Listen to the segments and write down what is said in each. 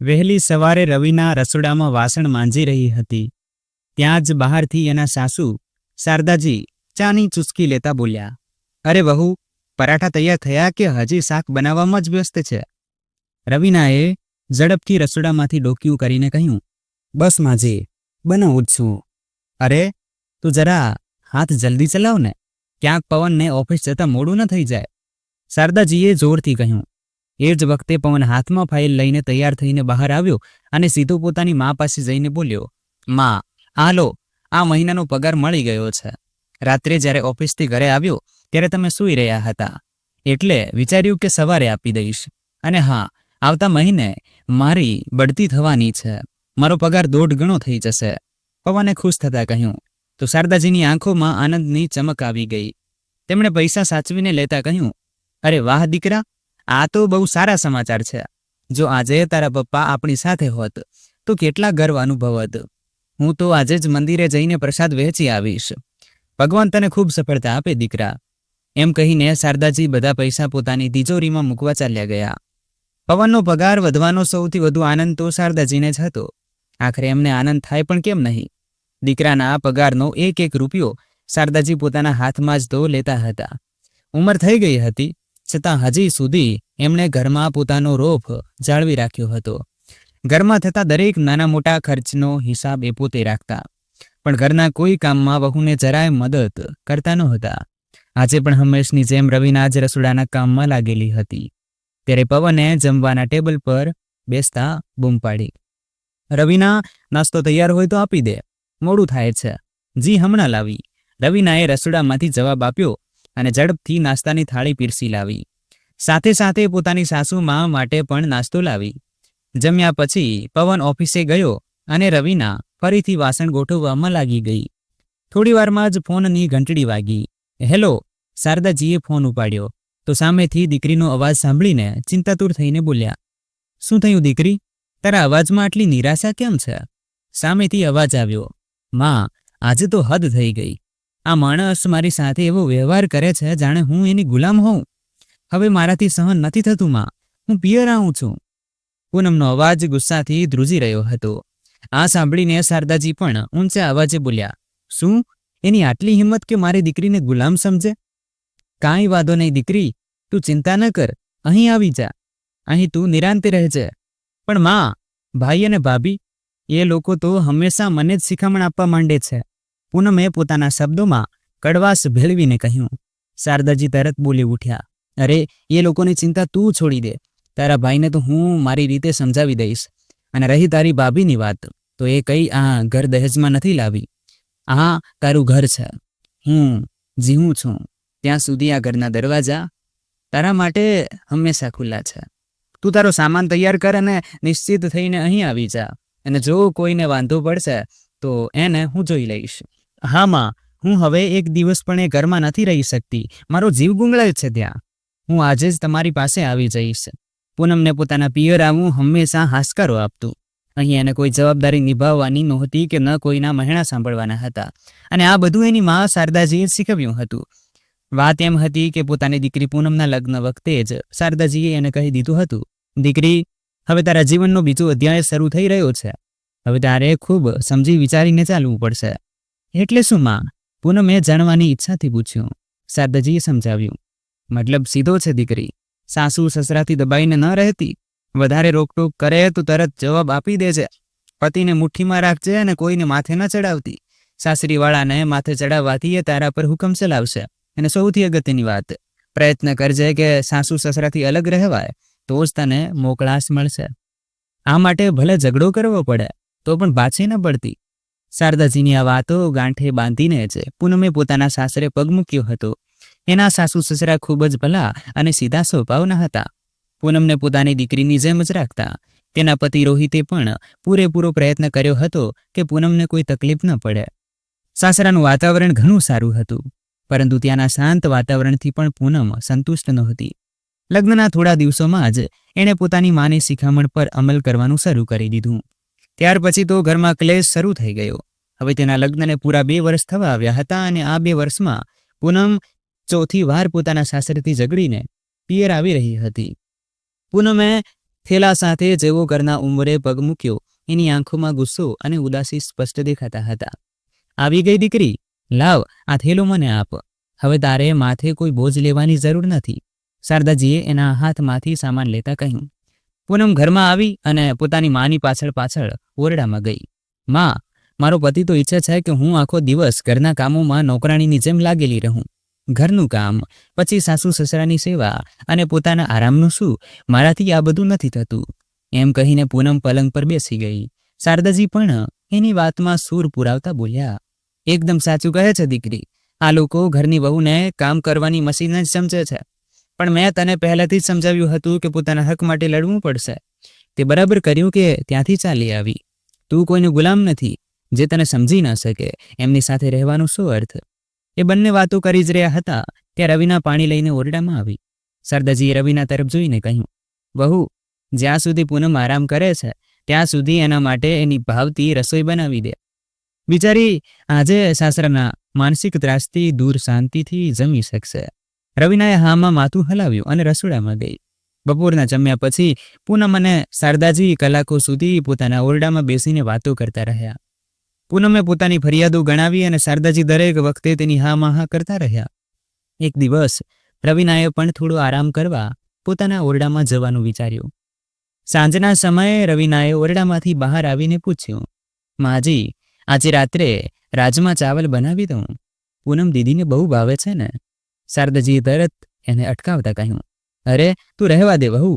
વહેલી સવારે રવિના રસોડામાં વાસણ માંજી રહી હતી. ત્યાં જ બહારથી એના સાસુ શારદાજી ચાની ચુસ્કી લેતા બોલ્યા, અરે વહુ, પરાઠા તૈયાર થયા કે હજી શાક બનાવવામાં જ વ્યસ્ત છે? રવિનાએ ઝડપથી રસોડામાંથી ડોકિયું કરીને કહ્યું, બસ માજી, બનાવું જ છું. અરે તું જરા હાથ જલ્દી ચલાવ ને, ક્યાંક પવનને ઓફિસ જતા મોડું ન થઈ જાય. શારદાજીએ જોરથી કહ્યું. એ જ વખતે પવન હાથમાં ફાઇલ લઈને તૈયાર થઈને બહાર આવ્યો અને સીધો પોતાની મા પાસે જઈને બોલ્યો, મા, આ લો, આ મહિનાનો પગાર મળી ગયો છે. રાત્રે જ્યારે ઓફિસથી ઘરે આવ્યો ત્યારે તમે સૂઈ રહ્યા હતા, એટલે વિચાર્યું કે સવારે આપી દઈશ. અને હા, આવતા મહિને મારી બઢતી થવાની છે, મારો પગાર 1.5 ગણો થઈ જશે. પવને ખુશ થતા કહ્યું. તો શારદાજીની આંખોમાં આનંદની ચમક આવી ગઈ. તેમણે પૈસા સાચવીને લેતા કહ્યું, અરે વાહ દીકરા, આ તો બહુ સારા સમાચાર છે. જો આજે તારા પપ્પા આપણી સાથે હોત તો કેટલા ગર્વ અનુભવત. હું તો આજે જ મંદિરે જઈને પ્રસાદ વહેંચી આવીશ. ભગવાન તને ખૂબ સફળતા આપે દીકરા. એમ કહીને શારદાજી બધા પૈસા પોતાની તિજોરીમાં મૂકવા ચાલ્યા ગયા. પવનનો પગાર વધવાનો સૌથી વધુ આનંદ તો શારદાજીને જ હતો. આખરે એમને આનંદ થાય પણ કેમ નહીં. દીકરાના આ પગારનો એક એક રૂપિયો શારદાજી પોતાના હાથમાં જ તો લેતા હતા. ઉંમર થઈ ગઈ હતી, છતાં હજી સુધી એમણે ઘરમાં પોતાનો રોફ જાળવી રાખ્યો હતો. ઘરમાં થતા દરેક નાના મોટા ખર્ચનો હિસાબ એ પોતે રાખતા, પણ ઘરના કોઈ કામમાં વહુને જરાય મદદ કરતા નહોતા. આજે પણ હંમેશની જેમ રવિના જ રસોડાના કામમાં લાગેલી હતી. ત્યારે પવને જમવાના ટેબલ પર બેસતા બૂમ પાડી, રવિના, નાસ્તો તૈયાર હોય તો આપી દે, મોડું થાય છે. જી, હમણાં લાવી. રવિનાએ રસોડામાંથી જવાબ આપ્યો અને ઝડપથી નાસ્તાની થાળી પીરસી લાવી. સાથે સાથે પોતાની સાસુમાં માટે પણ નાસ્તો લાવી. જમ્યા પછી પવન ઓફિસે ગયો અને રવિના ફરીથી વાસણ ગોઠવવામાં લાગી ગઈ. થોડી વારમાં જ ફોનની ઘંટડી વાગી. હેલો, શારદાજીએ ફોન ઉપાડ્યો તો સામેથી દીકરીનો અવાજ સાંભળીને ચિંતાતુર થઈને બોલ્યા, શું થયું દીકરી, તારા અવાજમાં આટલી નિરાશા કેમ છે? સામેથી અવાજ આવ્યો, માં, આજે તો હદ થઈ ગઈ. આ માણસ મારી સાથે એવો વ્યવહાર કરે છે જાણે હું એની ગુલામ હોઉં. હવે મારાથી સહન નથી થતું માં, હું પિયર આવું છું. પૂનમનો અવાજ ગુસ્સાથી ધ્રુજી રહ્યો હતો. આ સાંભળીને શારદાજી પણ ઊંચા અવાજે બોલ્યા, શું એની આટલી હિંમત કે મારી દીકરીને ગુલામ સમજે? કાંઈ વાંધો નહીં દીકરી, તું ચિંતા ન કર, અહીં આવી જા, અહીં તું નિરાંતે રહેજે. પણ માં, ભાઈ અને ભાભી, એ લોકો તો હંમેશા મને જ શિખામણ આપવા માંડે છે. પૂનમે પોતાના શબ્દોમાં કડવાશ ભેળવીને કહ્યું. શારદાજી તરત બોલી ઉઠ્યા, અરે એ લોકોની ચિંતા તું છોડી દે, તારા ભાઈને તો હું મારી રીતે સમજાવી દઈશ. અને રહી તારી ભાભીની વાત, તો એ કઈ આ ઘર દહેજમાં નથી લાવી. આ તારું ઘર છે, હું જીવું છું ત્યાં સુધી આ ઘરના દરવાજા તારા માટે હંમેશા ખુલ્લા છે. તું તારો સામાન તૈયાર કર અને નિશ્ચિત થઈને અહીં આવી જા. અને જો કોઈને વાંધો પડશે તો એને હું જોઈ લઈશ. હા માં, હું હવે એક દિવસ પણ એ ઘરમાં નથી રહી શકતી, મારો જીવ ગુંગળાય છે ત્યાં. હું આજે જ તમારી પાસે આવી જઈશ. પૂનમને પોતાના પિયર આવવું હંમેશા હાશકારો આપતું. અહીં એને કોઈ જવાબદારી નિભાવવાની નહોતી કે ન કોઈના મહેણા સાંભળવાના હતા. અને આ બધું એની મા શારદાજીએ શીખવ્યું હતું. વાત એમ હતી કે પોતાની દીકરી પૂનમના લગ્ન વખતે જ શારદાજીએ એને કહી દીધું હતું, દીકરી, હવે તારા જીવનનો બીજો અધ્યાય શરૂ થઈ રહ્યો છે. હવે તારે ખૂબ સમજી વિચારીને ચાલવું પડશે. એટલે શું માં? પૂનમે જાણવાની ઈચ્છાથી પૂછ્યું. શારદાજીએ સમજાવ્યું, મતલબ સીધો છે દીકરી, સાસુ સસરાથી દબાઈને ન રહેતી, વધારે રોકટોક કરે તો તરત જવાબ આપી દેજે. પતિને મુઠ્ઠીમાં રાખજે અને કોઈને માથે ન ચડાવતી. સાસરીવાળાને માથે ચડાવવાથી એ તારા પર હુકમ ચલાવશે. અને સૌથી અગત્યની વાત, પ્રયત્ન કરજે કે સાસુ સસરાથી અલગ રહેવાય, તો જ તને મોકળાશ મળશે. આ માટે ભલે ઝઘડો કરવો પડે તો પણ પાછી ન પડતી. શારદાજીની આ વાતો ગાંઠે બાંધીને જ પૂનમે પોતાના સાસરે પગ મૂક્યો હતો. એના સાસુ સસરા ખૂબ જ ભલા અને સીધા સ્વભાવના હતા. પૂનમને પોતાની દીકરીની જેમ જ રાખતા. તેના પતિ રોહિતે પણ પૂરેપૂરો પ્રયત્ન કર્યો હતો કે પૂનમને કોઈ તકલીફ ન પડે. સાસરાનું વાતાવરણ ઘણું સારું હતું, પરંતુ ત્યાંના શાંત વાતાવરણથી પણ પૂનમ સંતુષ્ટ નહોતી. લગ્નના થોડા દિવસોમાં જ એણે પોતાની માની શિખામણ પર અમલ કરવાનું શરૂ કરી દીધું. ત્યાર પછી તો ઘરમાં ક્લેશ શરૂ થઈ ગયો. હવે તેના લગ્નને પૂરા 2 વર્ષ થવા આવ્યા હતા અને આ 2 વર્ષમાં પૂનમ ચોથી વાર પોતાના સાસરેથી ઝઘડીને પિયર આવી રહી હતી. પૂનમે થેલા સાથે જેવો ઘરના ઉંબરે પગ મૂક્યો એની આંખોમાં ગુસ્સો અને ઉદાસી સ્પષ્ટ દેખાતા હતા. આવી ગઈ દીકરી, લાવ આ થેલો મને આપ. હવે તારે માથે કોઈ બોજ લેવાની જરૂર નથી. શારદાજીએ એના હાથમાંથી સામાન લેતા કહ્યું. પૂનમ ઘરમાં આવી અને પોતાની માની પાછળ પાછળ ઓરડામાં ગઈ. માં, મારો પતિ તો ઈચ્છે છે કે હું આખો દિવસ ઘરના કામોમાં નોકરાણીની જેમ લાગેલી રહું. ઘરનું કામ, પછી સાસુ સસરાની સેવા અને પોતાના આરામનું શું, મારાથી આ બધું નથી થતું. એમ કહીને પૂનમ પલંગ પર બેસી ગઈ. શારદાજી પણ એની વાતમાં સૂર પુરાવતા બોલ્યા. એકદમ સાચું કહે છે દીકરી. આ લોકો ઘરની વહુને કામ કરવાની મશીન જ સમજે છે. પણ મેં તને પહેલાથી જ સમજાવ્યું હતું કે પોતાના હક માટે લડવું પડશે. તે બરાબર કર્યું કે ત્યાંથી ચાલી આવી. તું કોઈનો ગુલામ નથી. જે તને સમજી ન શકે એમની સાથે રહેવાનો શું અર્થ? એ બંને વાતો કરી જ રહ્યા હતા ત્યાં રવિના પાણી લઈને ઓરડામાં આવી. શારદાજીએ રવિના તરફ જોઈને કહ્યું, વહુ, જ્યાં સુધી પૂનમ આરામ કરે છે ત્યાં સુધી એના માટે એની ભાવતી રસોઈ બનાવી દે. બિચારી આજે સાસરાના માનસિક ત્રાસથી દૂર શાંતિથી જમી શકશે. રવિનાએ હામાં માથું હલાવ્યું અને રસોડામાં ગઈ. બપોરના જમ્યા પછી પૂનમ અને શારદાજી કલાકો સુધી પોતાના ઓરડામાં બેસીને વાતો કરતા રહ્યા. પૂનમે પોતાની ફરિયાદો ગણાવી અને શારદાજી દરેક વખતે તેની હામાં હા કરતા રહ્યા. એક દિવસ રવિનાએ પણ થોડો આરામ કરવા પોતાના ઓરડામાં જવાનું વિચાર્યું. સાંજના સમયે રવિનાએ ઓરડામાંથી બહાર આવીને પૂછ્યું, માજી, આજે રાત્રે રાજમા ચાવલ બનાવી દઉં? પૂનમ દીદીને બહુ ભાવે છે ને? શારદાજીએ તરત એને અટકાવતા કહ્યું, અરે તું રહેવા દે વહુ.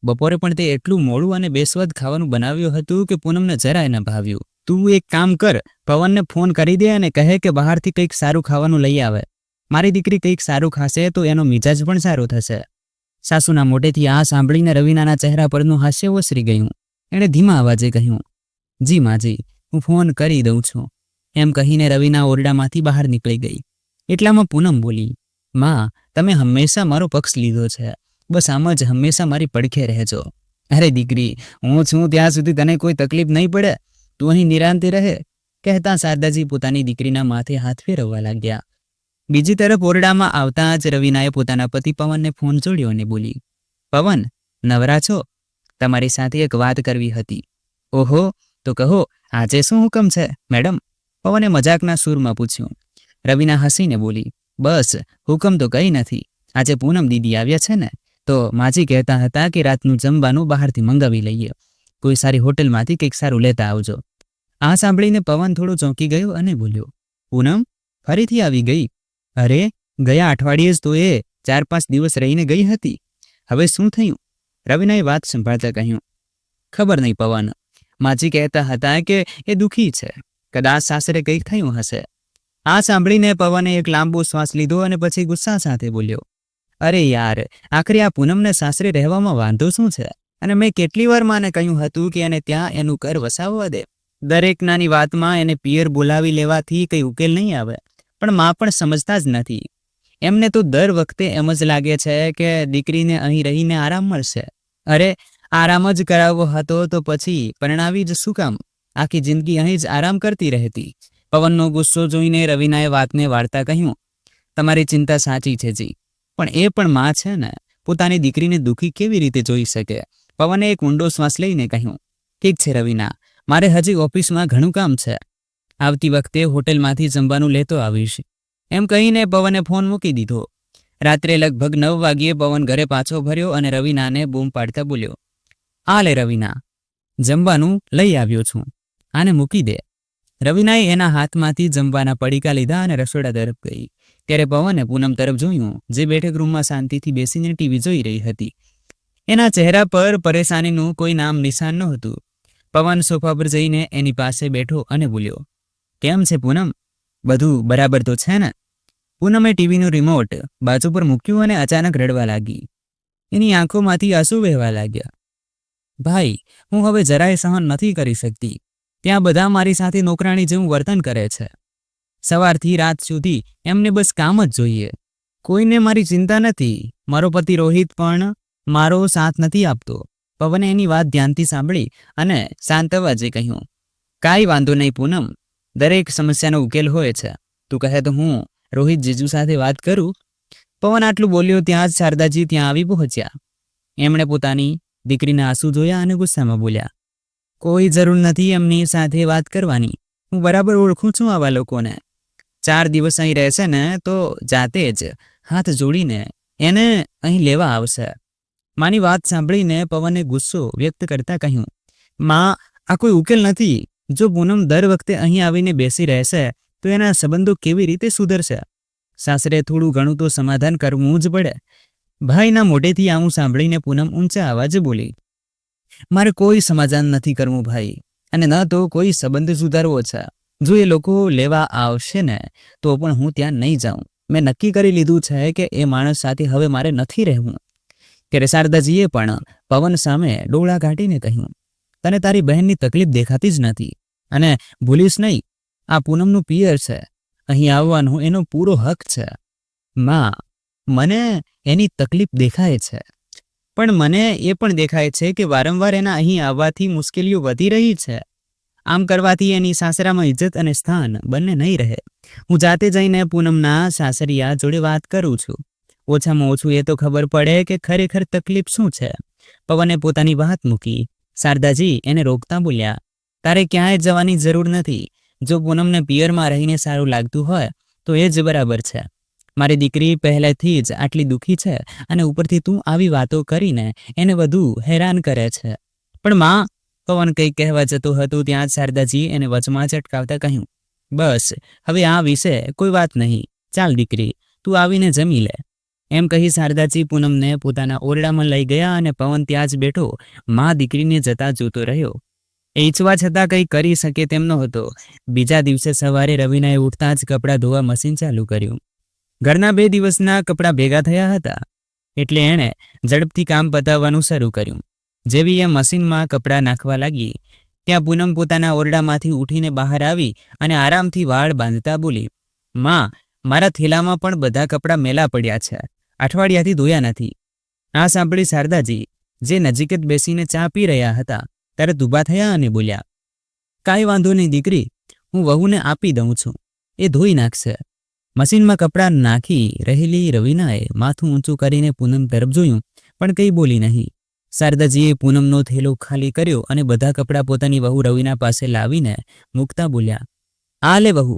બપોરે પણ તે એટલું મોડું અને બેસ્વાદ ખાવાનું બનાવ્યું હતું કે પૂનમને જરાય ન ભાવ્યું. તું એક કામ કર, પવનને ફોન કરી દે અને કહે કે બહારથી કંઈક સારું ખાવાનું લઈ આવે. મારી દીકરી કંઈક સારું ખાશે તો એનો મિજાજ પણ સારો થશે. સાસુના મોઢેથી આ સાંભળીને રવિનાના ચહેરા પરનું હાસ્ય ઓસરી ગયું. એણે ધીમા અવાજે કહ્યું, જી માજી, હું ફોન કરી દઉં છું. એમ કહીને રવિના ઓરડામાંથી બહાર નીકળી ગઈ. એટલામાં પૂનમ બોલી, માં, તમે હંમેશા મારો પક્ષ લીધો છે. બસ આમ જ હંમેશા મારી પડખે રહેજો. અરે દીકરી, હું છું ત્યાં સુધી તને કોઈ તકલીફ નહીં પડે. તું અહીં નિરાંતે રહે, કહેતા શારદાજી પોતાની દીકરીના માથે હાથ ફેરવવા લાગ્યા. બીજી તરફ ઓરડામાં આવતા જ રવિનાએ પોતાના પતિ પવનને ફોન જોડ્યો અને બોલી, પવન, નવરા છો? તમારી સાથે એક વાત કરવી હતી. ઓહો, તો કહો, આજે શું હુકમ છે મેડમ? પવને મજાકના સૂરમાં પૂછ્યું. રવિના હસીને બોલી, બસ હુકમ તો કંઈ નથી. આજે પૂનમ દીદી આવ્યા છે ને, તો માજી કહેતા હતા કે રાતનું જમવાનું બહારથી મંગાવી લઈએ. કોઈ સારી હોટલમાંથી કંઈક સારું લેતા આવજો. આ સાંભળીને પવન થોડો ચોંકી ગયો અને બોલ્યો, પૂનમ ફરીથી આવી ગઈ? અરે ગયા અઠવાડિયે જ તો એ 4-5 દિવસ રહીને ગઈ હતી. હવે શું થયું? રવિનાએ વાત સંભાળતા કહ્યું, ખબર નહીં પવન. માજી કહેતા હતા કે એ દુઃખી છે. કદાચ સાસરે કંઈક થયું હશે. આ સાંભળીને પવને એક લાંબો શ્વાસ લીધો અને પછી ગુસ્સા સાથે બોલ્યો, અરે યાર, આખરે આ પૂનમને સાસરે રહેવામાં વાંધો શું છે? અને મેં કેટલી વાર માને કહ્યું હતું કે એને ત્યાં એનું ઘર વસાવવા દે. દરેક નાની વાતમાં એને પિયર બોલાવી લેવાથી કંઈ ઉકેલ નહીં આવે. પણ માં પણ સમજતા જ નથી. એમને તો દર વખતે એમ જ લાગે છે કે દીકરીને અહીં રહીને આરામ મળશે. અરે આરામ જ કરાવવો હતો તો પછી પરણાવી જ શું કામ? આખી જિંદગી અહીં જ આરામ કરતી રહેતી. પવનનો ગુસ્સો જોઈને રવિનાએ વાતને વાળતા કહ્યું, તમારી ચિંતા સાચી છે જી, પણ એ પણ માં છે ને, પોતાની દીકરીને દુઃખી કેવી રીતે જોઈ શકે? પવને એક ઊંડો શ્વાસ લઈને કહ્યું, ઠીક છે રવિના, મારે હજી ઓફિસમાં ઘણું કામ છે. આવતી વખતે હોટલમાંથી જમવાનું લેતો આવીશ. એમ કહીને પવને ફોન મૂકી દીધો. રાત્રે લગભગ 9 વાગ્યે પવન ઘરે પાછો ભર્યો અને રવિનાને બૂમ પાડતા બોલ્યો, આ લે રવિના, જમવાનું લઈ આવ્યો છું, આને મૂકી દે. રવિનાએ એના હાથમાંથી જમવાના પડીકા લીધા અને રસોડા તરફ ગઈ. ત્યારે પવને પૂનમ તરફ જોયું, જે બેઠક રૂમમાં શાંતિથી બેસીને ટીવી જોઈ રહી હતી. એના ચહેરા પર પરેશાનીનું કોઈ નામ નિશાન નહોતું. પવન સોફા પર જઈને એની પાસે બેઠો અને બોલ્યો, કેમ છે પૂનમ? બધું બરાબર તો છે ને? પૂનમે ટીવીનું રિમોટ બાજુ પર મૂક્યું અને અચાનક રડવા લાગી. એની આંખોમાંથી આંસુ વહેવા લાગ્યા. ભાઈ, હું હવે જરાય સહન નથી કરી શકતી. ત્યાં બધા મારી સાથે નોકરાણી જેવું વર્તન કરે છે. સવારથી રાત સુધી એમને બસ કામ જ જોઈએ. કોઈને મારી ચિંતા નથી. મારો પતિ રોહિત પણ મારો સાથ નથી આપતો. પવને એની વાત ધ્યાનથી સાંભળી અને શાંત અવાજે કહ્યું, કાંઈ વાંધો નહીં પૂનમ, દરેક સમસ્યાનો ઉકેલ હોય છે. તું કહે તો હું રોહિત જીજુ સાથે વાત કરું. પવન આટલું બોલ્યો ત્યાં જ શારદાજી ત્યાં આવી પહોંચ્યા. એમણે પોતાની દીકરીના આંસુ જોયા અને ગુસ્સામાં બોલ્યા, કોઈ જરૂર નથી એમની સાથે વાત કરવાની. હું બરાબર ઓળખું છું આવા લોકોને. 4 દિવસ અહીં રહેશે ને તો જાતે જ હાથ જોડીને એને અહીં લેવા આવશે. માની વાત સાંભળીને પવને ગુસ્સો વ્યક્ત કરતા કહ્યું, માં, આ કોઈ ઉકેલ નથી. જો પૂનમ દર વખતે અહીં આવીને બેસી રહેશે તો એના સંબંધો કેવી રીતે સુધરશે? સાસરે થોડું ઘણું તો સમાધાન કરવું જ પડે. ભાઈના મોઢેથી આવું સાંભળીને પૂનમ ઊંચા અવાજે બોલી, મારે કોઈ સમાધાન નથી કરવું ભાઈ, અને ન તો કોઈ સંબંધ સુધારવો છે. જો એ લોકો લેવા આવશે ને તો પણ હું ત્યાં નહીં જાઉં. મેં નક્કી કરી લીધું છે કે એ માણસ સાથે હવે મારે નથી રહેવું. ત્યારે શારદાજીએ પણ પવન સામે ડોળા કાઢીને કહ્યું, તને તારી બહેનની તકલીફ દેખાતી જ નથી, અને ભૂલીશ નહીં, આ પૂનમનું પિયર છે. અહીં આવવાનો એનો પૂરો હક છે. માં, મને એની તકલીફ દેખાય છે, પણ મને એ પણ દેખાય છે કે વારંવાર એના અહીં આવવાથી મુશ્કેલીઓ વધી રહી છે. આમ કરવાથી એની સાસરામાં ઇજ્જત અને સ્થાન બંને નહીં રહે. હું જાતે જઈને પૂનમના સાસરિયા જોડે વાત કરું છું. ઓછામાં ઓછું એ તો ખબર પડે કે ખરેખર તકલીફ શું છે. પવને પોતાની વાત મૂકી. શારદાજી એને રોકતા બોલ્યા, તારે ક્યાંય જવાની જરૂર નથી. જો પૂનમને પિયરમાં રહીને સારું લાગતું હોય તો એ જ બરાબર છે. મારી દીકરી પહેલેથી જ આટલી દુઃખી છે, અને ઉપરથી તું આવી વાતો કરીને એને વધુ હેરાન કરે છે. પણ માં, પવન કંઈક કહેવા જતો હતો ત્યાં જ શારદાજી એને વચમાં જ અટકાવતા કહ્યું, બસ હવે આ વિશે કોઈ વાત નહીં. ચાલ દીકરી, તું આવીને જમી લે. એમ કહી શારદાજી પૂનમને પોતાના ઓરડામાં લઈ ગયા અને પવન ત્યાં જ બેઠો માં દીકરીને જતા જોતો રહ્યો. એ ઈચ્છવા છતાં કંઈ કરી શકે તેમ નહોતો. બીજા દિવસે સવારે રવિનાએ ઉઠતા જ કપડાં ધોવા મશીન ચાલુ કર્યું. ઘરના 2 દિવસના કપડાં ભેગા થયા હતા એટલે એણે ઝડપથી કામ પતાવવાનું શરૂ કર્યું. જેવી એ મશીનમાં કપડાં નાખવા લાગી ત્યાં પૂનમ પોતાના ઓરડામાંથી ઉઠીને બહાર આવી અને આરામથી વાળ બાંધતા બોલી, માં, મારા થેલામાં પણ બધા કપડાં મેલા પડ્યા છે, અઠવાડિયાથી ધોયા નથી. આ સાંભળી શારદાજી, જે નજીક જ બેસીને ચા પી રહ્યા હતા, તરત ઊભા થયા અને બોલ્યા, કાંઈ વાંધો નહીં દીકરી, હું વહુને આપી દઉં છું, એ ધોઈ નાખશે. મશીનમાં કપડાં નાખી રહેલી રવિનાએ માથું ઊંચું કરીને પૂનમ તરફ જોયું, પણ કંઈ બોલી નહીં. શારદાજીએ પૂનમનો થેલો ખાલી કર્યો અને બધા કપડાં પોતાની વહુ રવિના પાસે લાવીને મૂકતા બોલ્યા, આ લે વહુ,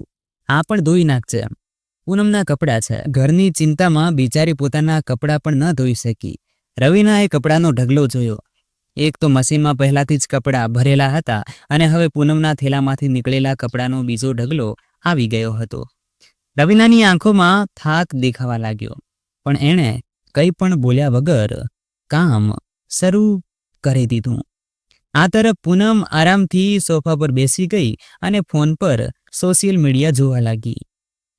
આ પણ ધોઈ નાખજે. પૂનમના કપડાં છે. ઘરની ચિંતામાં બિચારી પોતાના કપડાં પણ ન ધોઈ શકી. રવિનાએ કપડાનો ઢગલો જોયો. એક તો મશીનમાં પહેલાથી જ કપડાં ભરેલા હતા અને હવે પૂનમના થેલામાંથી નીકળેલા કપડાનો બીજો ઢગલો આવી ગયો હતો. રવિનાની આંખોમાં થાક દેખાવા લાગ્યો, પણ એણે કંઈ પણ બોલ્યા વગર કામ શરૂ કરી દીધું. આ તરફ પૂનમ આરામથી સોફા પર બેસી ગઈ અને ફોન પર સોશિયલ મીડિયા જોવા લાગી.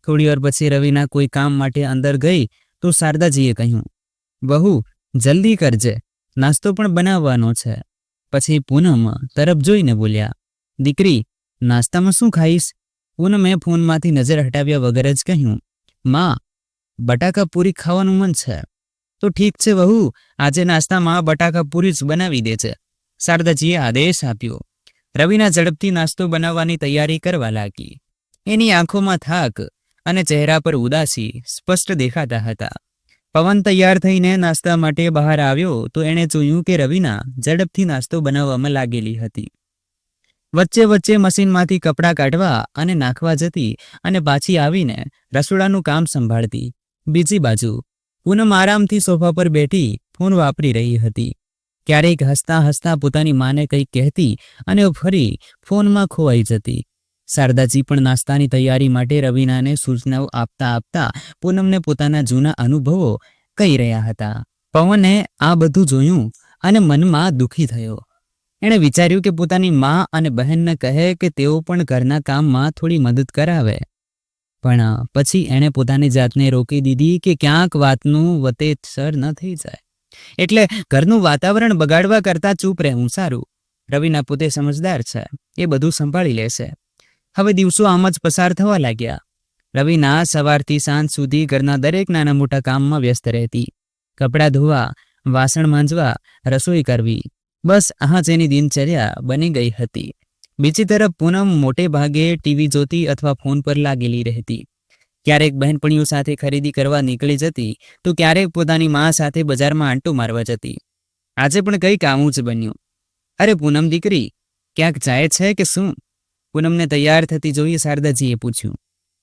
થોડી વાર પછી રવિના કોઈ કામ માટે અંદર ગઈ તો શારદાજીએ કહ્યું, બહુ જલ્દી કરજે, નાસ્તો પણ બનાવવાનો છે. પછી પૂનમ તરફ જોઈને બોલ્યા, દીકરી, નાસ્તામાં શું ખાઈશ? પૂનમે ફોનમાંથી નજર હટાવ્યા વગર જ કહ્યું, માં, બટાકા પૂરી ખાવાનું મન છે. તો ઠીક છે વહુ, આજે નાસ્તામાં બટાકા પૂરી જ બનાવી દે છે. શારદાજીએ આદેશ આપ્યો. રવિના ઝડપથી નાસ્તો બનાવવાની તૈયારી કરવા લાગી. એની આંખોમાં થાક અને ચહેરા પર ઉદાસી સ્પષ્ટ દેખાતા હતા. પવન તૈયાર થઈને નાસ્તા માટે બહાર આવ્યો તો એણે જોયું કે રવિના ઝડપથી નાસ્તો બનાવવામાં લાગેલી હતી. વચ્ચે વચ્ચે મશીનમાંથી કપડાં કાઢવા અને નાખવા જતી અને પાછી આવીને રસોડાનું કામ સંભાળતી. બીજી બાજુ પૂનમ આરામથી સોફા પર બેઠી ફોન વાપરી રહી હતી. ક્યારેક હસતા હસતા પોતાની માને કંઈક કહેતી અને ફરી ફોનમાં ખોવાઈ જતી. શારદાજી પણ નાસ્તાની તૈયારી માટે રવિનાને સૂચનાઓ આપતા આપતા પૂનમને પોતાના જૂના અનુભવો કહી રહ્યા હતા. પવને આ બધું જોયું અને મનમાં દુઃખી થયો. એણે વિચાર્યું કે પોતાની મા અને બહેનને કહે કે તેઓ પણ ઘરના કામમાં થોડી મદદ કરાવે. પણ પછી એણે પોતાની જાતને રોકી દીધી કે ક્યાંક વાતનું વતેસર ન થઈ જાય, એટલે ઘરનું વાતાવરણ બગાડવા કરતાં ચૂપ રહેવું સારું. રવિના પોતે સમજદાર છે, એ બધું સંભાળી લેશે. હવે દિવસો આમ જ પસાર થવા લાગ્યા. રવિના સવારથી સાંજ સુધી ઘરના દરેક નાના મોટા કામમાં વ્યસ્ત રહેતી. કપડાં ધોવા, વાસણ માંજવા, રસોઈ કરવી, બસ આ જ એની દિનચર્યા બની ગઈ હતી. બીજી તરફ પૂનમ મોટે ભાગે ટીવી જોતી અથવા ફોન પર લાગેલી રહેતી. ક્યારેક બહેનપણીઓ સાથે ખરીદી કરવા નીકળી જતી તો ક્યારેક પોતાની મા સાથે બજારમાં આંટો મારવા જતી. આજે પણ કંઈક આવું જ બન્યું. અરે પૂનમ દીકરી, ક્યાંક જાય છે કે શું? પૂનમને તૈયાર થતી જોઈ શારદાજીએ પૂછ્યું.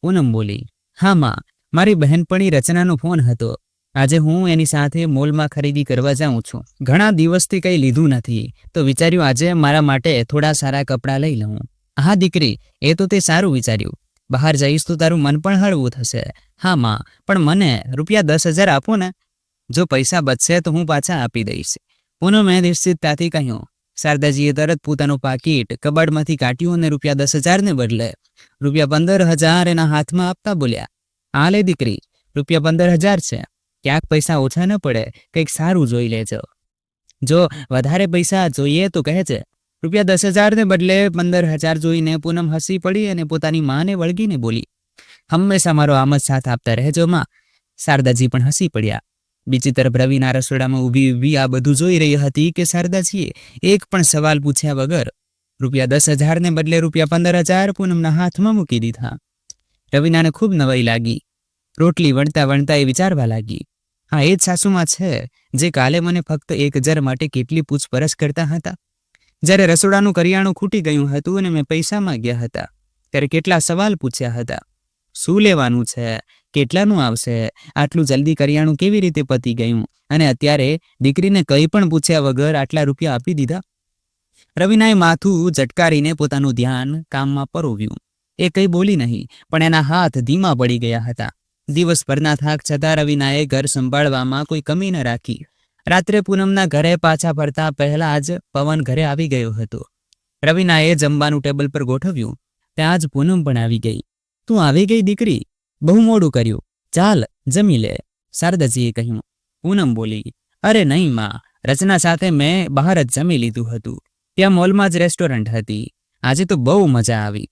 પૂનમ બોલી, હા માં, મારી બહેનપણી રચનાનો ફોન હતો. આજે હું એની સાથે મોલમાં ખરીદી કરવા જાઉં છું. ઘણા દિવસથી કંઈ લીધું નથી, તો વિચાર્યું આજે મારા માટે થોડા સારા કપડાં લઈ લઉં. હા દીકરી, એ તો તે સારું વિચાર્યું. બહાર જઈશ તો તારું મન પણ હળવું થશે. હા માં, પણ મને ₹10,000 આપો ને. જો પૈસા બચશે તો હું પાછા આપી દઈશ. પૂનમે નિશ્ચિતતાથી કહ્યું. શારદાજીએ તરત પોતાનું પાકીટ કબાડમાંથી કાઢ્યું અને ₹10,000 ને બદલે ₹15,000 એના હાથમાં આપતા બોલ્યા, આ લે દીકરી, ₹15,000 છે. ક્યાંક પૈસા ઓછા ન પડે, કંઈક સારું જોઈ લેજો. જો વધારે પૈસા જોઈએ તો કહેજે. ₹10,000 ને બદલે 15,000 જોઈને પૂનમ હસી પડી અને પોતાની માને વળગીને બોલી, હંમેશા મારો આમ જ સાથ આપતા રહેજો માં. શારદાજી પણ હસી પડ્યા. બીજી તરફ રવિના રસોડામાં ઊભી આ બધું જોઈ રહી હતી કે શારદાજીએ એક પણ સવાલ પૂછ્યા વગર ₹10,000 ને બદલે ₹15,000 પૂનમના હાથમાં મૂકી દીધા. રવિનાને ખૂબ નવાઈ લાગી. રોટલી વણતા વણતા એ વિચારવા લાગી, હા, એ જ સાસુમાં છે જે કાલે મને ફક્ત 1,000 માટે કેટલી પૂછપરછ કરતા હતા. જ્યારે રસોડાનું કરિયાણું ખૂટી ગયું હતું અને મેં પૈસા માંગ્યા હતા ત્યારે કેટલા સવાલ પૂછ્યા હતા. શું લેવાનું છે, કેટલાનું આવશે, આટલું જલ્દી કરિયાણું કેવી રીતે પતી ગયું, અને અત્યારે દીકરીને કંઈ પણ પૂછ્યા વગર આટલા રૂપિયા આપી દીધા. રવિનાએ માથું ઝટકારીને પોતાનું ધ્યાન કામમાં પરોવ્યું. એ કંઈ બોલી નહીં, પણ એના હાથ ધીમા પડી ગયા હતા. દિવસભરના થાક છતાં રવિનાએ ઘર સંભાળવામાં કોઈ કમી ન રાખી. રાત્રે પૂનમના ઘરે પાછા ફરતા પહેલા જ પવન ઘરે આવી ગયો હતો. રવિનાએ જમવાનું ટેબલ પર ગોઠવ્યું. ત્યાં જ પૂનમ પણ આવી ગઈ. તું આવી ગઈ દીકરી, બહુ મોડું કર્યું, ચાલ જમી લે, શારદાજીએ કહ્યું. પૂનમ બોલી, અરે નહીં માં, રચના સાથે મેં બહાર જ જમી લીધું હતું. ત્યાં મોલમાં જ રેસ્ટોરન્ટ હતી. આજે તો બહુ મજા આવી.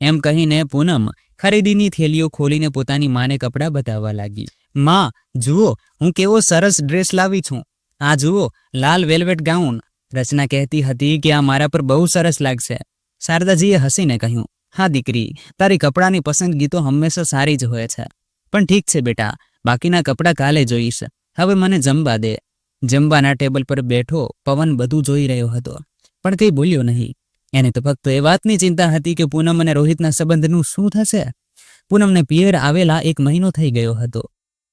એમ કહીને પૂનમ ખરીદીની થેલીઓ ખોલીને પોતાની માને કપડાં બતાવવા લાગી. માં જુઓ, હું કેવો સરસ ડ્રેસ લાવી છું. આ જુઓ, લાલ વેલ્વેટ ગાઉન. રચના કહેતી હતી કે આ મારા પર બહુ સરસ લાગશે. શારદાજીએ હસીને કહ્યું, હા દીકરી, તારી કપડાની પસંદગી તો હંમેશા સારી જ હોય છે. પણ ઠીક છે બેટા, બાકીના કપડાં કાલે જોઈશ. હવે મને જમવા દે. જમવાના ટેબલ પર બેઠો પવન બધું જોઈ રહ્યો હતો, પણ કંઈ બોલ્યો નહીં. એને તો ફક્ત એ વાતની ચિંતા હતી કે પૂનમ અને રોહિતના સંબંધનું શું થશે. પૂનમને પિયર આવેલા 1 મહિનો થઈ ગયો હતો,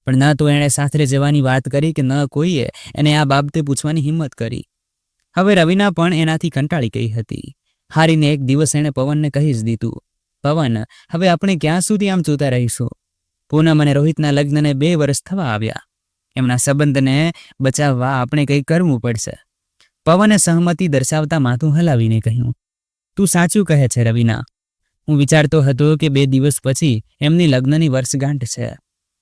પણ ન તો એણે સાસરે જવાની વાત કરી કે ન કોઈએ એને આ બાબતે પૂછવાની હિંમત કરી. હવે રવિના પણ એનાથી કંટાળી ગઈ હતી. હારીને એક દિવસ એણે પવનને કહી જ દીધું, પવન, હવે આપણે ક્યાં સુધી આમ જોતા રહીશું? પૂનમ અને રોહિતના લગ્નને 2 વર્ષ થવા આવ્યા. એમના સંબંધને બચાવવા આપણે કંઈક કરવું પડશે. પવને સહમતિ દર્શાવતા માથું હલાવીને કહ્યું, તું સાચું કહે છે રવિના. હું વિચારતો હતો કે 2 દિવસ પછી એમની લગ્નની વર્ષગાંઠ છે,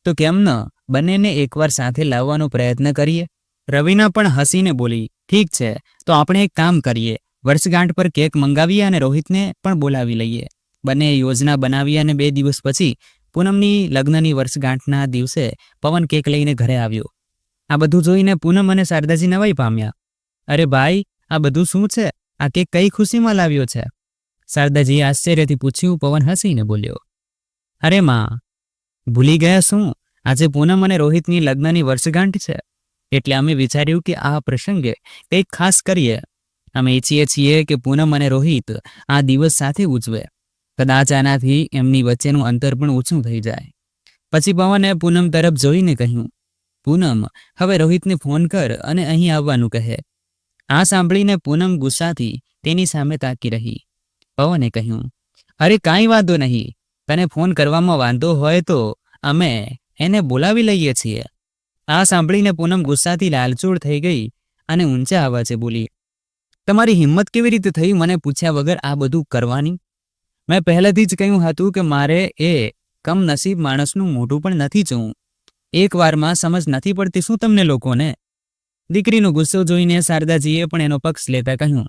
તો કેમ ન બંનેને એકવાર સાથે લાવવાનો પ્રયત્ન કરીએ? રવિના પણ હસીને બોલી, ઠીક છે, તો આપણે એક કામ કરીએ, વર્ષગાંઠ પર કેક મંગાવીએ અને રોહિતને પણ બોલાવી લઈએ. બંને યોજના બનાવી અને 2 દિવસ પછી પૂનમની લગ્નની વર્ષગાંઠના દિવસે પવન કેક લઈને ઘરે આવ્યો. આ બધું જોઈને પૂનમ અને શારદાજી નવાઈ પામ્યા. અરે ભાઈ, આ બધું શું છે? આ કેક કઈ ખુશીમાં લાવ્યો છે? શારદાજીએ આશ્ચર્યથી પૂછ્યું. પવન હસીને બોલ્યો, અરે માં, ભૂલી ગયા શું? આજે પૂનમ અને રોહિતની લગ્નની વર્ષગાંઠ છે, એટલે અમે વિચાર્યું કે આ પ્રસંગે કંઈક ખાસ કરીએ. અમે ઈચ્છીએ છીએ કે પૂનમ અને રોહિત આ દિવસ સાથે ઉજવે. કદાચ આનાથી એમની વચ્ચેનું અંતર પણ ઓછું થઈ જાય. પછી પવને પૂનમ તરફ જોઈને કહ્યું, પૂનમ, હવે રોહિતને ફોન કર અને અહીં આવવાનું કહે. આ સાંભળીને પૂનમ ગુસ્સાથી તેની સામે તાકી રહી. પવને કહ્યું, અરે કાંઈ વાંધો નહીં, તને ફોન કરવામાં વાંધો હોય તો અમે એને બોલાવી લઈએ છીએ. આ સાંભળીને પૂનમ ગુસ્સાથી લાલચૂળ થઈ ગઈ અને ઊંચા અવાજે બોલી, તમારી હિંમત કેવી રીતે થઈ મને પૂછ્યા વગર આ બધું કરવાની? મેં પહેલેથી જ કહ્યું હતું કે મારે એ કમનસીબ માણસનું મોઢું પણ નથી જોવું. એક વારમાં સમજ નથી પડતી શું તમને લોકોને? દીકરીનો ગુસ્સો જોઈને શારદાજીએ પણ એનો પક્ષ લેતા કહ્યું,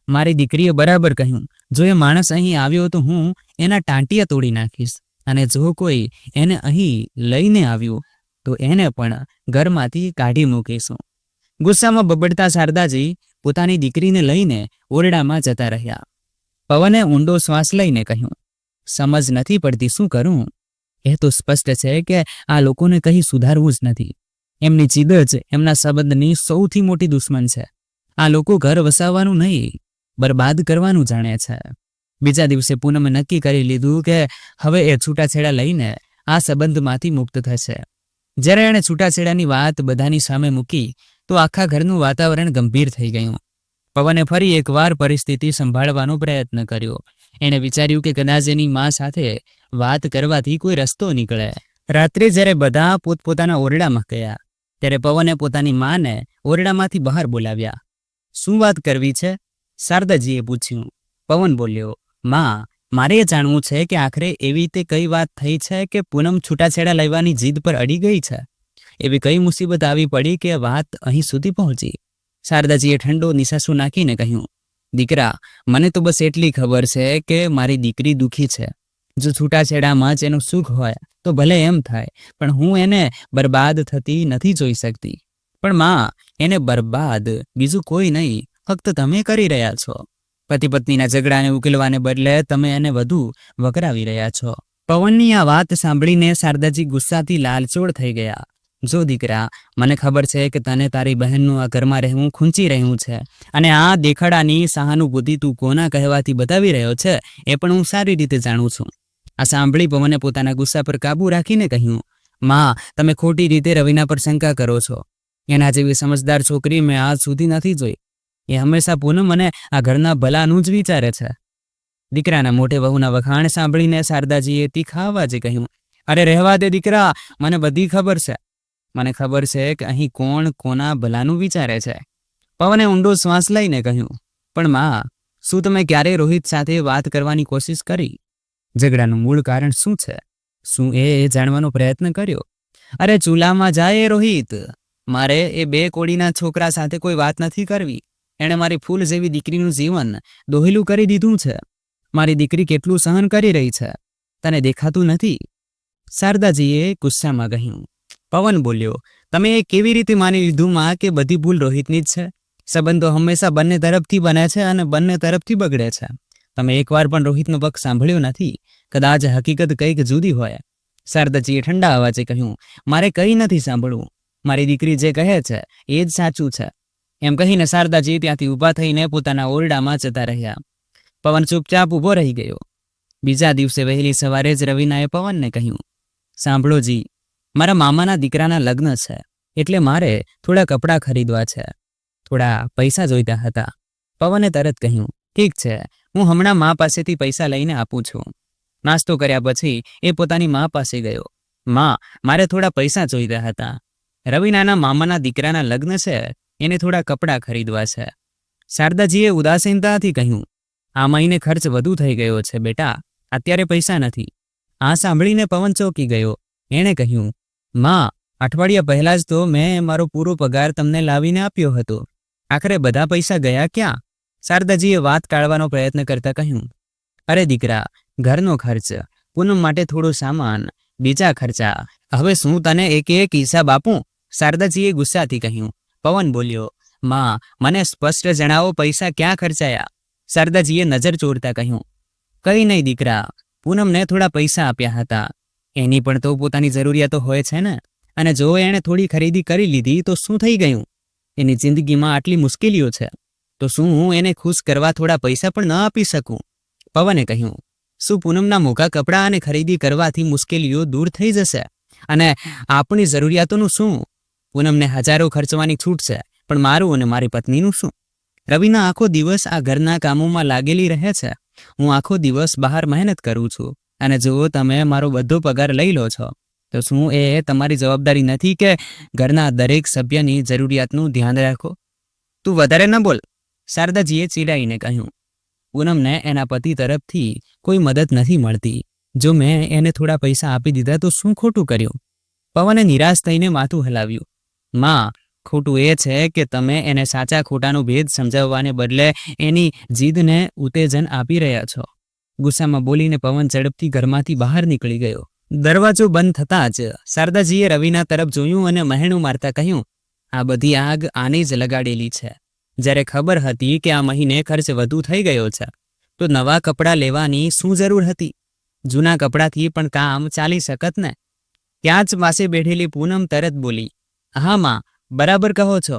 મારી દીકરીએ બરાબર કહ્યું. જો એ માણસ અહીં આવ્યો તો હું એના ટાંટિયા તોડી નાખીશ, અને જો કોઈ એને અહીં લઈને આવ્યું તો એને પણ ઘરમાંથી કાઢી મૂકીશું. ગુસ્સામાં બબડતા શારદાજી પોતાની દીકરીને લઈને ઓરડામાં જતા રહ્યા. પવને ઊંડો શ્વાસ લઈને કહ્યું, સમજ નથી પડતી શું કરું? એ તો સ્પષ્ટ છે કે આ લોકોને કંઈ સુધારવું જ નથી. એમની જીદ જ એમના સંબંધની સૌથી મોટી દુશ્મન છે. આ લોકો ઘર વસાવવાનું નહીં, બરબાદ કરવાનું જાણે છે. બીજા દિવસે પૂનમે નક્કી કરી લીધું કે હવે એ છૂટાછેડા લઈને આ સંબંધમાંથી મુક્ત થશે. જ્યારે એણે છૂટાછેડાની વાત બધાની સામે મૂકી તો આખા ઘરનું વાતાવરણ ગંભીર થઈ ગયું. પવને ફરી એકવાર પરિસ્થિતિ સંભાળવાનો પ્રયત્ન કર્યો. એણે વિચાર્યું કે કદાચ એની મા સાથે વાત કરવાથી કોઈ રસ્તો નીકળે. રાત્રે જ્યારે બધા પોતપોતાના ઓરડામાં ગયા ત્યારે પવને પોતાની માને ઓરડામાંથી બહાર બોલાવ્યા. શું વાત કરવી છે? શારદાજીએ પૂછ્યું. પવન બોલ્યો, માં, મારે એ જાણવું છે કે આખરે એવી તે કઈ વાત થઈ છે કે પૂનમ છૂટાછેડા લેવાની જીદ પર અડી ગઈ છે? એવી કઈ મુસીબત આવી પડી કે વાત અહીં સુધી પહોંચી? શારદાજીએ ઠંડો નિસાસો નાખીને કહ્યું, દીકરા, મને તો બસ એટલી ખબર છે કે મારી દીકરી દુઃખી છે. જો છૂટાછેડામાં જ એનું સુખ હોય તો ભલે એમ થાય, પણ હું એને બરબાદ થતી નથી જોઈ શકતી. પણ માં, એને બરબાદ બીજું કોઈ નહીં, ફક્ત તમે કરી રહ્યા છો. પતિ પત્નીના ઝઘડાને ઉકેલવાને બદલે તમે એને વધુ વકરાવી રહ્યા છો. પવનની આ વાત સાંભળીને શારદાજી ગુસ્સાથી લાલચોળ થઈ ગયા. જો દીકરા, મને ખબર છે કે તને તારી બહેનનું આ ઘરમાં રહેવું ખૂંચી રહ્યું છે, અને આ દેખાડાની સહાનુભૂતિ તું કોના કહેવાથી બતાવી રહ્યો છે એ પણ હું સારી રીતે જાણું છું. આ સાંભળી પવને પોતાના ગુસ્સા પર કાબુ રાખીને કહ્યું, માં, તમે ખોટી રીતે રવિના પર શંકા કરો છો. એના જેવી સમજદાર છોકરી મેં આજ સુધી નથી જોઈ. એ હંમેશા પૂનમ અને આ ઘરના ભલાનું જ વિચારે છે. દીકરાના મોઢે વહુના વખાણ સાંભળીને શારદાજીએ તીખા અવાજે કહ્યું, અરે રહેવા દે દીકરા, મને બધી ખબર છે. મને ખબર છે કે અહીં કોણ કોના ભલાનું વિચારે છે. પવને ઊંડો શ્વાસ લઈને કહ્યું, પણ માં, શું તમે ક્યારેય રોહિત સાથે વાત કરવાની કોશિશ કરી? ઝઘડાનું મૂળ કારણ શું છે? શું એ જાણવાનો પ્રયત્ન કર્યો? અરે ચૂલામાં જાય એ રોહિત. મારે એ બે કોડીના છોકરા સાથે કોઈ વાત નથી કરવી. એણે મારી ફૂલ જેવી દીકરીનું જીવન દોહિલું કરી દીધું છે. મારી દીકરી કેટલું સહન કરી રહી છે, તને દેખાતું નથી? શારદાજીએ ગુસ્સામાં કહ્યું. પવન બોલ્યો, તમે એ કેવી રીતે માની લીધું માં કે બધી ભૂલ રોહિતની જ છે? સંબંધો હંમેશા બંને તરફથી બને છે અને બંને તરફથી બગડે છે. તમે એકવાર પણ રોહિતનો પક્ષ સાંભળ્યો નથી. કદાચ હકીકત કંઈક જુદી હોય. શારદાજીએ ઠંડા અવાજે કહ્યું, મારે કંઈ નથી સાંભળવું. મારી દીકરી જે કહે છે એ જ સાચું છે. એમ કહીને શારદાજી ત્યાંથી ઊભા થઈને પોતાના ઓરડામાં જતા રહ્યા. પવન ચૂપચાપ ઊભો રહી ગયો. બીજા દિવસે વહેલી સવારે જ રવિનાએ પવનને કહ્યું, સાંભળો જી, મારા મામાના દીકરાના લગ્ન છે, એટલે મારે થોડા કપડાં ખરીદવા છે. થોડા પૈસા જોઈતા હતા. પવને તરત કહ્યું, ઠીક છે, હું હમણાં મા પાસેથી પૈસા લઈને આપું છું. નાસ્તો કર્યા પછી એ પોતાની મા પાસે ગયો. માં, મારે થોડા પૈસા જોઈતા હતા. રવિનાના મામાના દીકરાના લગ્ન છે, એને થોડા કપડાં ખરીદવા છે. શારદાજીએ ઉદાસીનતાથી કહ્યું, આ મહિને ખર્ચ વધુ થઈ ગયો છે બેટા, અત્યારે પૈસા નથી. આ સાંભળીને પવન ચોંકી ગયો. એણે કહ્યું, માં, અઠવાડિયા પહેલા જ તો મેં મારો પૂરો પગાર તમને લાવીને આપ્યો હતો. આખરે બધા પૈસા ગયા ક્યાં? શારદાજીએ વાત ટાળવાનો પ્રયત્ન કરતા કહ્યું, અરે દીકરા, ઘરનો ખર્ચ, પૂનમ માટે થોડો સામાન, બીજા ખર્ચા, હવે શું તને એક હિસાબ આપું? શારદાજીએ ગુસ્સાથી કહ્યું. પવન બોલ્યો, માં, મને સ્પષ્ટ જણાવો, પૈસા ક્યાં ખર્ચાયા? શારદાજીએ નજર ચોરતા કહ્યું, કંઈ નહીં દીકરા, પૂનમને થોડા પૈસા આપ્યા હતા. એની પણ તો પોતાની જરૂરિયાતો હોય છે ને, અને જો એણે થોડી ખરીદી કરી લીધી તો શું થઈ ગયું? એની જિંદગીમાં આટલી મુશ્કેલીઓ છે, તો શું હું એને ખુશ કરવા થોડા પૈસા પણ ન આપી શકું? પવને કહ્યું, શું પૂનમના મોંઘા કપડાં અને ખરીદી કરવાથી મુશ્કેલીઓ દૂર થઈ જશે? અને આપણી જરૂરિયાતોનું શું? પૂનમને હજારો ખર્ચવાની છૂટ છે, પણ મારું અને મારી પત્નીનું શું? રવિના આખો દિવસ આ ઘરના કામોમાં લાગેલી રહે છે. હું આખો દિવસ બહાર મહેનત કરું છું, અને જો તમે મારો બધો પગાર લઈ લો છો તો શું એ તમારી જવાબદારી નથી કે ઘરના દરેક સભ્યની જરૂરિયાતનું ધ્યાન રાખો? તું વધારે ન બોલ, શારદાજીએ ચીડાઈને કહ્યું. પૂનમને એના પતિ તરફથી કોઈ મદદ નથી મળતી. જો મેં એને થોડા પૈસા આપી દીધા તો શું ખોટું કર્યું? પવને નિરાશ થઈને માથું હલાવ્યું. માં, ખોટું એ છે કે તમે એને સાચા ખોટાનો ભેદ સમજાવવાને બદલે એની જીદને ઉત્તેજન આપી રહ્યા છો. ગુસ્સામાં બોલીને પવન ઝડપથી ઘરમાંથી બહાર નીકળી ગયો. દરવાજો બંધ થતાં જ શારદાજીએ રવિના તરફ જોયું અને મહેણું મારતા કહ્યું, આ બધી આગ આને જ લગાડેલી છે. જ્યારે ખબર હતી કે આ મહિને ખર્ચ વધુ થઈ ગયો છે તો નવા કપડાં લેવાની શું જરૂર હતી? જૂના કપડાંથી પણ કામ ચાલી શકત ને? ત્યાં જ પાસે બેઠેલી પૂનમ તરત બોલી, હા માં, બરાબર કહો છો.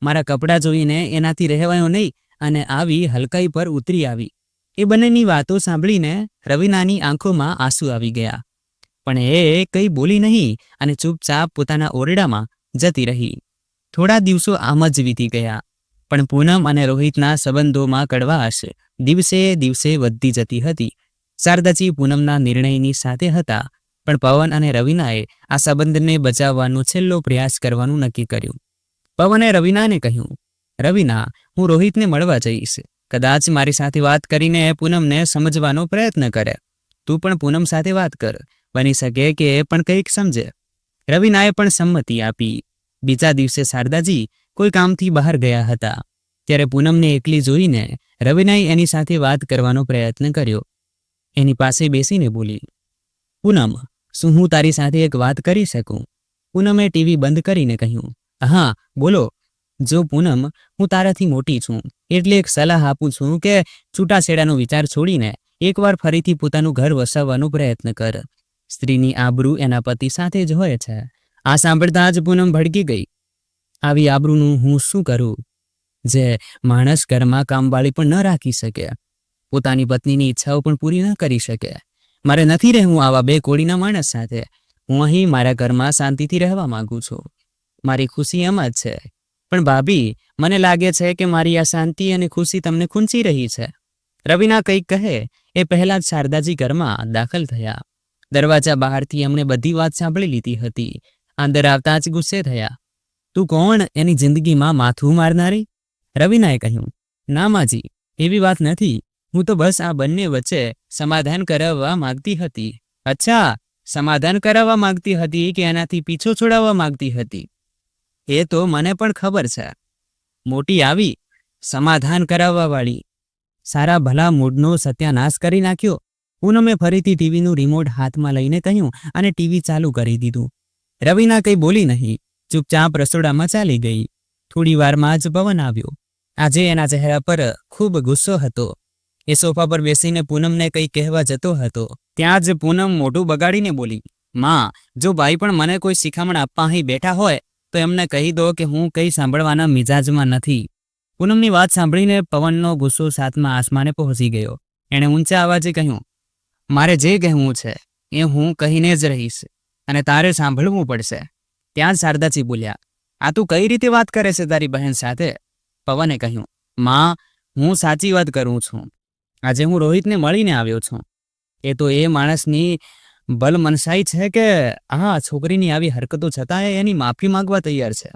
મારા કપડાં જોઈને એનાથી રહેવાયો નહીં અને આવી હલકાઈ પર ઉતરી આવી. એ બંનેની વાતો સાંભળીને રવિનાની આંખોમાં આંસુ આવી ગયા. પણ એ કંઈ બોલી નહીં અને ચૂપચાપ પોતાના ઓરડામાં જતી રહી. થોડા દિવસો આમ જ વીતી ગયા. પણ પૂનમ અને રોહિતના સંબંધોમાં કડવાશ દિવસે દિવસે વધતી જતી હતી. શારદાજી પૂનમના નિર્ણયની સાથે હતા, પણ પવન અને રવિનાએ આ સંબંધને બચાવવાનો છેલ્લો પ્રયાસ કરવાનું નક્કી કર્યું. પવને રવિનાને કહ્યું, રવિના, હું રોહિતને મળવા જઈશ. કદાચ મારી સાથે વાત કરીને પૂનમને સમજવાનો પ્રયત્ન કરે. તું પણ પૂનમ સાથે વાત કર. બની શકે કે એ પણ કંઈક સમજે. રવિનાએ પણ સંમતિ આપી. બીજા દિવસે શારદાજી કોઈ કામથી બહાર ગયા હતા. ત્યારે પૂનમને એકલી જોઈને રવિનાએ એની સાથે વાત કરવાનો પ્રયત્ન કર્યો. એની પાસે બેસીને બોલી, પૂનમ, શું હું તારી સાથે એક વાત કરી શકું? પૂનમે ટીવી બંધ કરીને કહ્યું, હા બોલો. જો પૂનમ, હું તારાથી મોટી છું, એટલે એક સલાહ આપું છું કે છૂટાછેડાનો વિચાર છોડીને એકવાર ફરીથી પોતાનું ઘર વસાવવાનો પ્રયત્ન કર. સ્ત્રીની આબરૂ એના પતિ સાથે જ હોય છે. આ સાંભળતા જ પૂનમ ભડકી ગઈ. આવી આબરૂનું હું શું કરું, જે માણસ ઘરમાં કામવાળી પણ ન રાખી શકે, પોતાની પત્નીની ઈચ્છાઓ પણ પૂરી ન કરી શકે. મારે નથી રહેવું આવા બે કોળીના માણસ સાથે. હું અહીં મારા ઘરમાં શાંતિથી રહેવા માંગુ છું. મારી ખુશી એમ જ છે. પણ ભાભી, મને લાગે છે કે મારી આ શાંતિ અને ખુશી તમને ખૂંચી રહી છે. રવિના કંઈક કહે એ પહેલા જ શારદાજી ઘરમાં દાખલ થયા. દરવાજા બહારથી એમણે બધી વાત સાંભળી લીધી હતી. અંદર આવતા જ ગુસ્સે થયા. તું કોણ, એની જિંદગીમાં માથું મારનારી? રવિનાએ કહ્યું, ના માજી, એવી વાત નથી. હું તો બસ આ બંને વચ્ચે સમાધાન કરાવવા માંગતી હતી. અચ્છા, સમાધાન કરાવવા માંગતી હતી કે એનાથી પીછો છોડાવવા માંગતી હતી? એ તો મને પણ ખબર છે. મોટી આવી સમાધાન કરાવવા વાળી. સારા ભલા મૂડનો સત્યાનાશ કરી નાખ્યો. પૂનમે ફરીથી ટીવીનું રિમોટ હાથમાં લઈને કહ્યું અને ટીવી ચાલુ કરી દીધું. રવિના કંઈ બોલી નહીં, ચૂપચાપ રસોડામાં ચાલી ગઈ. થોડી વારમાં જ પવન આવ્યો. આજે એના ચહેરા પર ખૂબ ગુસ્સો હતો. એ સોફા પર બેસીને પૂનમને કંઈ કહેવા જતો હતો. ત્યાં જ પૂનમ મોઢું બગાડીને બોલી, માં, જો ભાઈ પણ મને કોઈ શિખામણ આપવા અહીં બેઠા હોય તો એમને કહી દો કે હું કંઈ સાંભળવાના મિજાજમાં નથી. પૂનમની વાત સાંભળીને પવનનો ગુસ્સો સાતમા આસમાને પહોંચી ગયો. એણે ઊંચા અવાજે કહ્યું, મારે જે કહેવું છે એ હું કહીને જ રહીશ અને તારે સાંભળવું પડશે. ત્યાં જ શારદાજી બોલ્યા, આ તું કઈ રીતે વાત કરે છે તારી બહેન સાથે? પવને કહ્યું, માં, હું સાચી વાત કરું છું. આજે હું રોહિતને મળીને આવ્યો છું. એ તો એ માણસની ભલમનસાઈ છે કે આ છોકરીની આવી હરકતો છતાંય એની માફી માંગવા તૈયાર છે.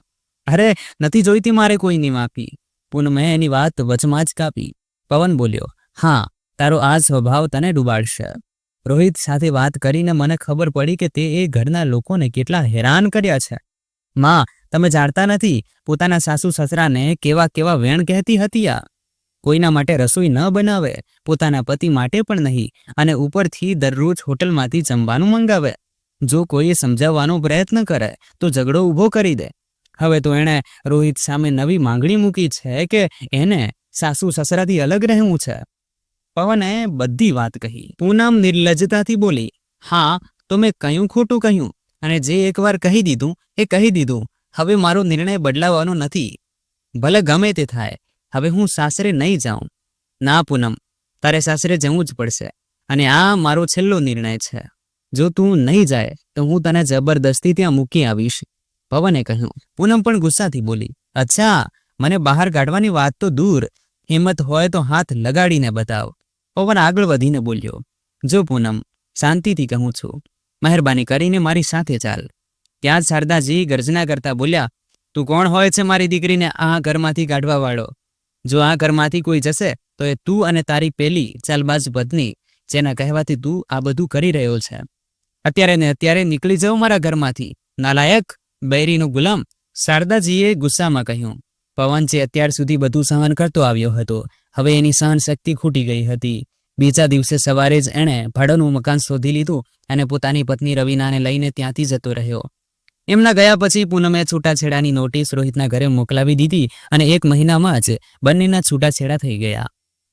અરે, નથી જોઈતી મારે કોઈની માફી. પૂનમે એની વાત વચમાં જ કાપી. પવન બોલ્યો, હા, તારો આ સ્વભાવ તને ડૂબાડશે. રોહિત સાથે વાત કરીને મને ખબર પડી કે તે એ ઘરના લોકોને કેટલા હેરાન કર્યા છે. માં, તમે જાણતા નથી પોતાના સાસુ સસરાને કેવા કેવા વેણ કહેતી હતી. આ કોઈના માટે રસોઈ ન બનાવે, પોતાના પતિ માટે પણ નહીં, અને ઉપરથી દરરોજ હોટલમાંથી જમવાનું મંગાવે. જો કોઈ સમજાવવાનો પ્રયત્ન કરે તો ઝઘડો ઊભો કરી દે. હવે તો એણે રોહિત સામે નવી માંગણી મૂકી છે કે એને સાસુ સસરાથી અલગ રહેવું છે. પવને બધી વાત કહી. પૂનમ નિર્લજ્જતાથી બોલી, હા, તો મેં કયું ખોટું કહ્યું? અને જે એકવાર કહી દીધું એ કહી દીધું. હવે મારો નિર્ણય બદલાવાનો નથી. ભલે ગમે તે થાય. હવે હું સાસરે નહીં જાઉં. ના પૂનમ, તારે સાસરે જવું જ પડશે અને આ મારો છેલ્લો નિર્ણય છે. જો તું નહીં જાય તો હું તને જબરદસ્તી ત્યાં મૂકી આવીશ. પવને કહ્યું. પૂનમ પણ ગુસ્સાથી બોલી, અચ્છા, મને બહાર કાઢવાની વાત તો દૂર, હિંમત હોય તો હાથ લગાડીને બતાવ. પવન આગળ વધીને બોલ્યો, જો પૂનમ, શાંતિથી કહું છું, મહેરબાની કરીને મારી સાથે ચાલ. ત્યાં જ શારદાજી ગર્જના કરતા બોલ્યા, તું કોણ હોય છે મારી દીકરીને આ ઘરમાંથી કાઢવા વાળો? જો આ ઘરમાંથી કોઈ જશે તો એ તું અને તારી પેલી ચાલબાજ પત્ની, જેના કહેવાથી તું આ બધું કરી રહ્યો છે. અત્યારે ને અત્યારે નીકળી જાઓ મારા ઘરમાંથી, નાલાયક, બૈરીનો ગુલામ. શારદાજીએ ગુસ્સામાં કહ્યું. પવન જે અત્યાર સુધી બધું સહન કરતો આવ્યો હતો, હવે એની સહન શક્તિ ખૂટી ગઈ હતી. બીજા દિવસે સવારે જ એણે ભાડાનું મકાન શોધી લીધું અને પોતાની પત્ની રવિનાને લઈને ત્યાંથી જતો રહ્યો. એમના ગયા પછી પૂનમે છૂટાછેડાની નોટિસ રોહિતના ઘરે મોકલાવી દીધી અને 1 મહિનામાં જ બંનેના છૂટાછેડા થઈ ગયા.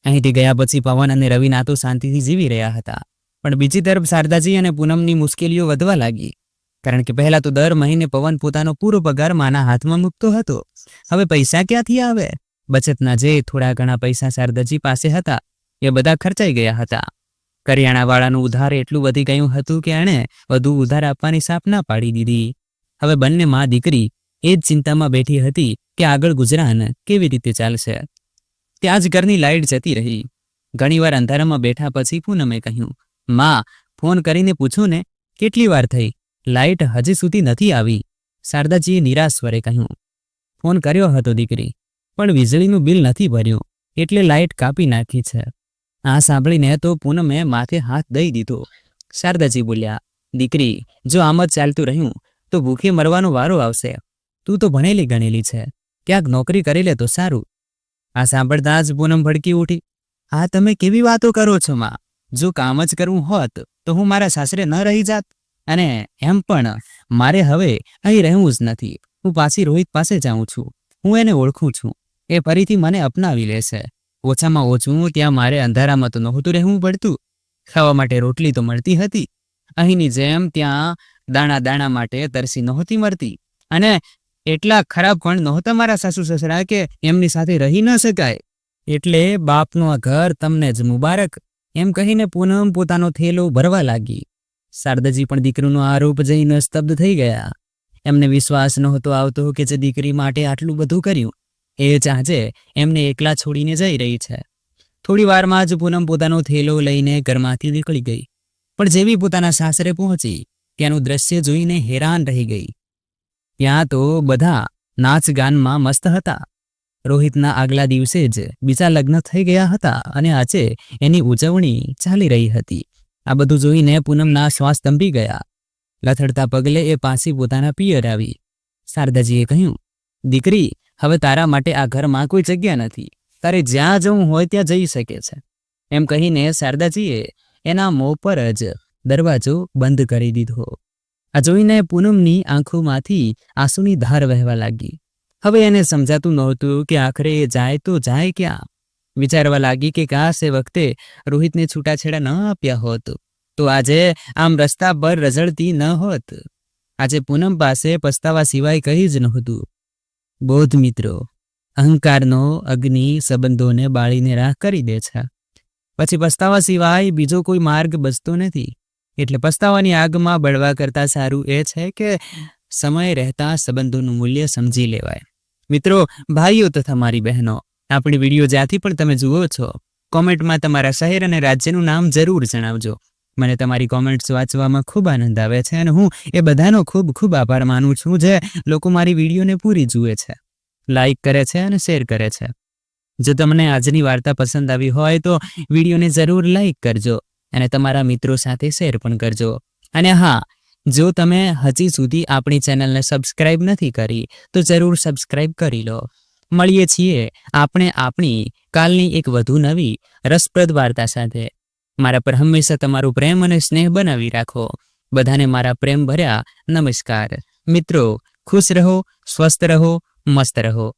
અહીંથી ગયા પછી પવન અને રવિના તો શાંતિથી જીવી રહ્યા હતા, પણ બીજી તરફ શારદાજી અને પૂનમની મુશ્કેલીઓ વધવા લાગી. કારણ કે પહેલા તો દર મહિને પવન પોતાનો પૂરો પગાર માના હાથમાં મૂકતો હતો. હવે પૈસા ક્યાંથી આવે? બચતના જે થોડા ઘણા પૈસા શારદાજી પાસે હતા એ બધા ખર્ચાઈ ગયા હતા. કરિયાણાવાળાનું ઉધાર એટલું વધી ગયું હતું કે એણે વધુ ઉધાર આપવાની સાપ ના પાડી દીધી. હવે બંને માં દીકરી એ જ ચિંતામાં બેઠી હતી કે આગળ ગુજરાન કેવી રીતે ચાલશે. ત્યાં જ ઘરની લાઇટ જતી રહી. ઘણીવાર અંધારામાં બેઠા પછી પૂનમે કહ્યું, માં, ફોન કરીને પૂછું ને, કેટલી વાર થઈ, લાઇટ હજી સુધી નથી આવી. શારદાજીએ નિરાશ સ્વરે કહ્યું, ફોન કર્યો હતો દીકરી, પણ વીજળીનું બિલ નથી ભર્યું એટલે લાઇટ કાપી નાખી છે. આ સાંભળીને તો પૂનમે માથે હાથ દઈ દીધો. શારદાજી બોલ્યા, દીકરી, જો આમ જ ચાલતું રહ્યું તો ભૂખે મરવાનો વારો આવશે. તું તો ભણેલી ગણેલી છે, ક્યાંક નોકરી કરી લે તો સારું. આ સાંભળતા જ પૂનમ ભડકી ઉઠી. આ તમે કેવી વાતો કરો છો માં? જો કામ જ કરવું હોત તો હું મારા સાસરે ન રહી જાત. અને એમ પણ મારે હવે અહીં રહેવું જ નથી. હું પાછી રોહિત પાસે જાઉં છું. હું એને ઓળખું છું. એ ફરીથી મને અપનાવી લેશે. ઓછામાં ઓછું ત્યાં મારે અંધારામાં તો નહોતું રહેવું પડતું. ખાવા માટે રોટલી તો મળતી હતી. અહીંની જેમ ત્યાં દાણા દાણા માટે તરસી નહોતી મળતી. અને એટલા ખરાબ પણ નહોતા મારા સાસુ સસરા કે એમની સાથે રહી ન શકાય. એટલે બાપનું આ ઘર તમને જ મુબારક, એમ કહીને પૂનમ પોતાનો થેલો ભરવા લાગી. શારદાજી પણ દીકરીનો આરોપ જઈને સ્તબ્ધ થઈ ગયા. એમને વિશ્વાસ નહોતો આવતો કે જે દીકરી માટે આટલું બધું કર્યું એ જ આજે એમને એકલા છોડીને જઈ રહી છે. થોડી વારમાં જ પૂનમ પોતાનો થેલો લઈને ઘરમાંથી નીકળી ગઈ. પણ જેવી પોતાના સાસરે પહોંચી ત્યાંનું દ્રશ્ય જોઈને હેરાન રહી ગઈ. ત્યાં તો બધા નાચ ગાનમાં મસ્ત હતા. રોહિતના આગલા દિવસે જ બીજા લગ્ન થઈ ગયા હતા અને આજે એની ઉજવણી ચાલી રહી હતી. આ બધું જોઈને પૂનમના શ્વાસ થંભી ગયા. લથડતા પગલે એ પાછી પોતાના પિયર આવી. શારદાજીએ કહ્યું, દીકરી, હવે તારા માટે આ ઘરમાં કોઈ જગ્યા નથી. તારે જ્યાં જવું હોય ત્યાં જઈ શકે છે. એમ કહીને શારદાજીએ એના મોં પર જ દરવાજો બંધ કરી દીધો. આ જોઈને પૂનમની આંખોમાંથી આંસુની ધાર વહેવા લાગી. હવે એને સમજાતું નહોતું કે આખરે એ જાય તો જાય ક્યાં. વિચારવા લાગી કે કાશ એ વખતે રોહિતને છૂટાછેડા ન આપ્યા હોત તો આજે આમ રસ્તા પર રઝળતી ન હોત. આજે પૂનમ પાસે પસ્તાવા સિવાય કંઈ જ નહોતું. બોધ મિત્રો, અહંકારનો અગ્નિ સંબંધોને બાળીને રાખ કરી દે છે. પછી પસ્તાવા સિવાય બીજો કોઈ માર્ગ બચતો નથી. એટલે પસ્તાવાની આગમાં બળવા કરતાં સારું એ છે કે સમય રહેતા સંબંધોનું મૂલ્ય સમજી લેવાય. મિત્રો, ભાઈઓ તથા મારી બહેનો, આપણી વિડીયો જ્યાંથી પણ તમે જુઓ છો, કોમેન્ટમાં તમારા શહેર અને રાજ્યનું નામ જરૂર જણાવજો. મને તમારી કોમેન્ટ્સ વાંચવામાં ખૂબ આનંદ આવે છે અને હું એ બધાનો ખૂબ ખૂબ આભાર માનું છું જે લોકો મારી વિડીયોને પૂરી જુએ છે, લાઈક કરે છે અને શેર કરે છે. જો તમને આજની વાર્તા પસંદ આવી હોય તો વિડીયોને જરૂર લાઈક કરજો અને તમારા મિત્રો સાથે શેર પણ કરજો. અને હા, જો તમે હજી સુધી આપણી ચેનલને સબસ્ક્રાઇબ નથી કરી તો જરૂર સબસ્ક્રાઇબ કરી લો. મળીએ છીએ આપણે આપણી કાલની એક વધુ નવી રસપ્રદ વાર્તા સાથે. મારા પર હંમેશા તમારું પ્રેમ અને સ્નેહ બનાવી રાખો. બધાને મારા પ્રેમ ભર્યા નમસ્કાર. મિત્રો, ખુશ રહો, સ્વસ્થ રહો, મસ્ત રહો.